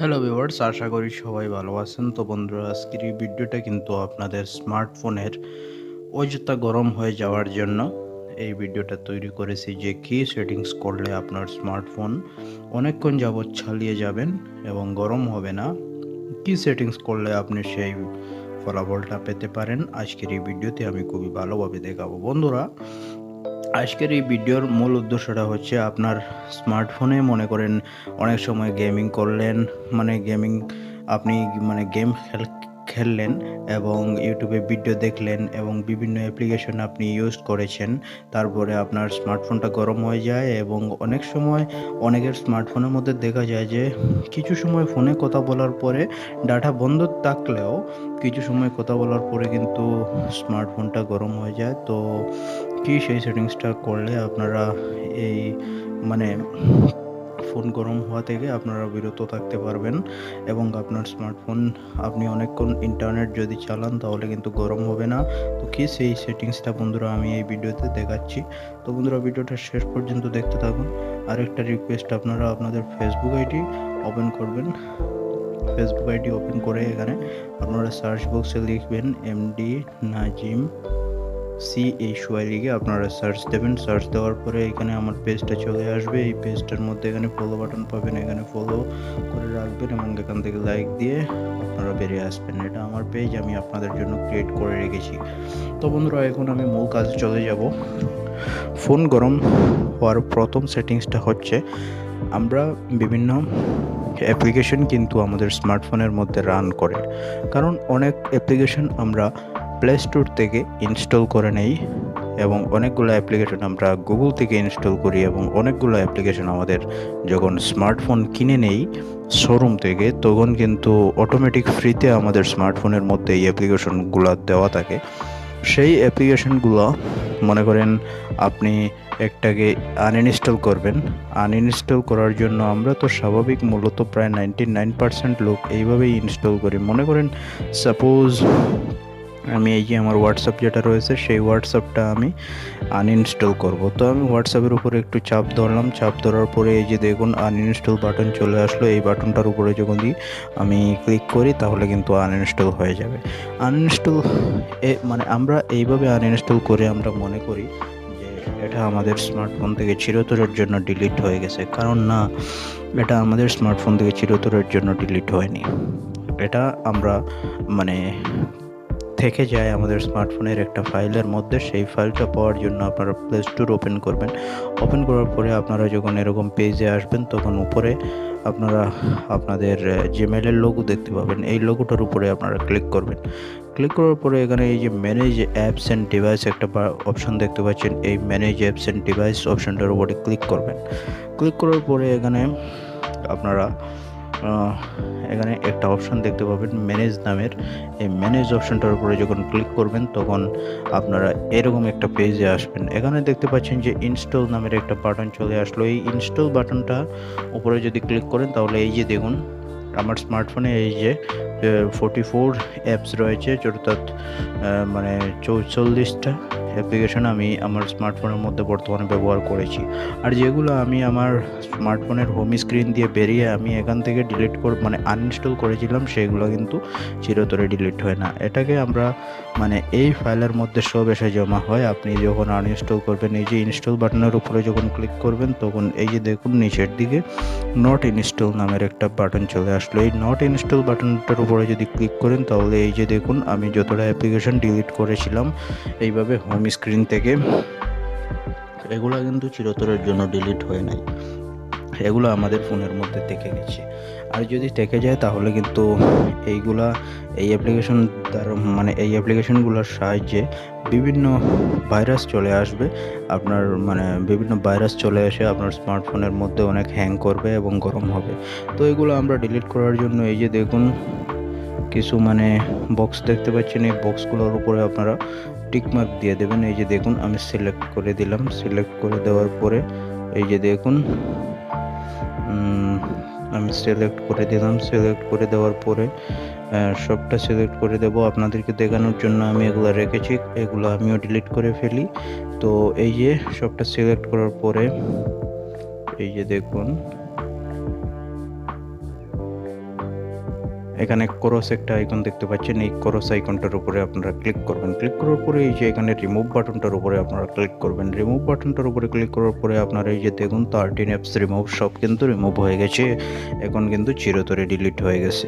Hello viewers, আশা করি সবাই ভালো আছেন। তো বন্ধুরা, আজকের এই ভিডিওটা কিন্তু আপনাদের স্মার্টফোনের অযথা গরম হয়ে যাওয়ার জন্য এই ভিডিওটা তৈরি করেছি, যে কী সেটিংস করলে আপনার স্মার্টফোন অনেকক্ষণ যাবৎ চালিয়ে যাবেন এবং গরম হবে না। কী সেটিংস করলে আপনি সেই ফলাফলটা পেতে পারেন, আজকের এই ভিডিওতে আমি খুবই ভালোভাবে দেখাবো। বন্ধুরা, আজকের এই ভিডিওর মূল উদ্দেশ্যটা হচ্ছে, আপনার স্মার্টফোনে মনে করেন অনেক সময় গেমিং করলেন, গেমিং আপনি গেম খেললেন এবং ইউটিউবে ভিডিও দেখলেন এবং বিভিন্ন অ্যাপ্লিকেশন আপনি ইউজ করেছেন। তারপরে আপনার স্মার্টফোনটা গরম হয়ে যায় এবং অনেক সময় অনেকের স্মার্টফোনের মধ্যে দেখা যায় যে কিছু সময় ফোনে কথা বলার পরে ডাটা বন্ধ থাকলেও কিছু সময় কথা বলার পরে কিন্তু স্মার্টফোনটা গরম হয়ে যায়। তো কি সেই সেটিংসটা করলে আপনারা এই মানে ফোন গরম হওয়া থেকে আপনারা বিরত থাকতে পারবেন এবং আপনার স্মার্টফোন আপনি অনেকক্ষণ ইন্টারনেট যদি চালান তাহলে কিন্তু গরম হবে না। তো কি সেই সেটিংসটা বন্ধুরা আমি এই ভিডিওতে দেখাচ্ছি। তো বন্ধুরা, ভিডিওটা শেষ পর্যন্ত দেখতে থাকুন। আরেকটা রিকোয়েস্ট, আপনারা আপনাদের ফেসবুক আইডি ওপেন করবেন। ফেসবুক আইডি ওপেন করে এখানে আপনারা সার্চ বক্সে লিখবেন এমডি নাজিম CHY লিখে আপনারা সার্চ দেবেন। সার্চ দেওয়ার পরে এখানে আমার পেজটা চলে আসবে। এই পেজটার মধ্যে এখানে ফলো বাটন পাবেন, এখানে ফলো করে রাখবেন এবং এখান থেকে লাইক দিয়ে আপনারা বেরিয়ে আসবেন। এটা আমার পেজ, আমি আপনাদের জন্য ক্রিয়েট করে রেখেছি। তো বন্ধুরা, এখন আমি মূল কাজে চলে যাব। ফোন গরম হওয়ার প্রথম সেটিংসটা হচ্ছে, আমরা বিভিন্ন অ্যাপ্লিকেশন কিন্তু আমাদের স্মার্টফোনের মধ্যে রান করে, কারণ অনেক অ্যাপ্লিকেশন আমরা প্লে স্টোর থেকে ইনস্টল করে নেই এবং অনেকগুলো অ্যাপ্লিকেশন আমরা গুগল থেকে ইনস্টল করি এবং অনেকগুলো অ্যাপ্লিকেশন আমাদের যখন স্মার্টফোন কিনে নেই শোরুম থেকে, তখন কিন্তু অটোমেটিক ফ্রিতে আমাদের স্মার্টফোনের মধ্যে এই অ্যাপ্লিকেশনগুলো দেওয়া থাকে। সেই অ্যাপ্লিকেশনগুলো মনে করেন আপনি একটাকে আনইনস্টল করবেন। আনইনস্টল করার জন্য আমরা তো স্বাভাবিক মূলত প্রায় 99% লোক এইভাবেই ইনস্টল করি। মনে করেন সাপোজ আমি এই যে আমার হোয়াটসঅ্যাপ যেটা রয়েছে সেই হোয়াটসঅ্যাপটা আমি আনইনস্টল করব। তো আমি হোয়াটসঅ্যাপের উপরে একটু চাপ ধরলাম, চাপ ধরার পরে এই যে দেখুন আনইনস্টল বাটন চলে আসলো। এই বাটনটার উপরে যখন আমি ক্লিক করি তাহলে কিন্তু আনইনস্টল হয়ে যাবে। আনইনস্টল আমরা এইভাবে আনইনস্টল করে আমরা মনে করি যে এটা আমাদের স্মার্টফোন থেকে চিরতরের জন্য ডিলিট হয়ে গেছে, কারণ না, এটা আমাদের স্মার্টফোন থেকে চিরতরের জন্য ডিলিট হয়নি। এটা আমরা থেকে যায় আমাদের স্মার্টফোনের একটা ফাইলের মধ্যে। সেই ফাইলটা পাওয়ার জন্য আপনারা প্লে স্টোর ওপেন করবেন। ওপেন করার পরে আপনারা যখন এরকম পেজে আসবেন তখন উপরে আপনারা আপনাদের জিমেলের লোগো দেখতে পাবেন। এই লোগোটার উপরে আপনারা ক্লিক করবেন। ক্লিক করার পরে এখানে এই যে ম্যানেজ অ্যাপস অ্যান্ড ডিভাইস একটা অপশন দেখতে পাচ্ছেন। এই ম্যানেজ অ্যাপস অ্যান্ড ডিভাইস অপশনটার উপরে ক্লিক করবেন। ক্লিক করার পরে এখানে আপনারা এখানে একটা অপশন দেখতে পাবেন ম্যানেজ নামের। এই ম্যানেজ অপশনটার উপরে যখন ক্লিক করবেন তখন আপনারা এরকম একটা পেজে আসবেন। এখানে দেখতে পাচ্ছেন যে ইনস্টল নামের একটা বাটন চলে আসলো। এই ইনস্টল বাটনটা উপরে যদি ক্লিক করেন তাহলে এই যে দেখুন আমার স্মার্টফোনে এই যে 44 অ্যাপস রয়েছে, অর্থাৎ 44টা অ্যাপ্লিকেশন আমি আমার স্মার্টফোনের মধ্যে বর্তমানে ব্যবহার করেছি। আর যেগুলো আমি আমার স্মার্টফোনের হোম স্ক্রিন দিয়ে বেরিয়ে আমি এখান থেকে ডিলিট আনইনস্টল করেছিলাম, সেগুলো কিন্তু চিরতরে ডিলিট হয় না। এটাকে আমরা এই ফাইলের মধ্যে সব এসে জমা হয়। আপনি যখন আনইনস্টল করবেন, এই যে ইনস্টল বাটনের উপরে যখন ক্লিক করবেন তখন এই যে দেখুন নিচের দিকে নট ইনস্টল নামের একটা বাটন চলে আসলো। এই নট ইনস্টল বাটনটার উপরে যদি ক্লিক করেন তাহলে এই যে দেখুন আমি যতটা অ্যাপ্লিকেশন ডিলিট করেছিলাম এইভাবে হোম স্ক্রিন থেকে, এগুলো কিন্তু চিরতরের জন্য ডিলিট হয় নাই, এগুলো আমাদের ফোনের মধ্যে থেকে গেছে। আর যদি থেকে যায় তাহলে কিন্তু এই অ্যাপ্লিকেশন দ্বারা এই অ্যাপ্লিকেশনগুলোর সাহায্যে বিভিন্ন ভাইরাস চলে আসবে। আপনার বিভিন্ন ভাইরাস চলে এসে আপনার স্মার্টফোনের মধ্যে অনেক হ্যাং করবে এবং গরম হবে। তো এগুলো আমরা ডিলিট করার জন্য এই যে দেখুন কিছু বক্স দেখতে পাচ্ছেন। এই বক্সগুলোর উপরে আপনারা টিকমার্ক দিয়ে দেবেন। এই যে দেখুন আমি সিলেক্ট করে দিলাম। সিলেক্ট করে দেওয়ার পরে এই যে দেখুন আমি সিলেক্ট করে দিলাম। সিলেক্ট করে দেওয়ার পরে সবটা সিলেক্ট করে দেব আপনাদেরকে দেখানোর জন্য। আমি এগুলো রেখেছি, এগুলো আমিও ডিলিট করে ফেলি। তো এই যে সবটা সিলেক্ট করার পরে এই যে দেখুন এখানে ক্রস একটা আইকন দেখতে পাচ্ছেন, এই ক্রস আইকনটার উপরে আপনারা ক্লিক করবেন। ক্লিক করার পরে এই যে এখানে রিমুভ বাটনটার উপরে আপনারা ক্লিক করবেন। রিমুভ বাটনটার উপরে ক্লিক করার পরে আপনারা এই যে দেখুন 13 অ্যাপস রিমুভ সব কিন্তু রিমুভ হয়ে গেছে, এখন কিন্তু চিরতরে ডিলিট হয়ে গেছে।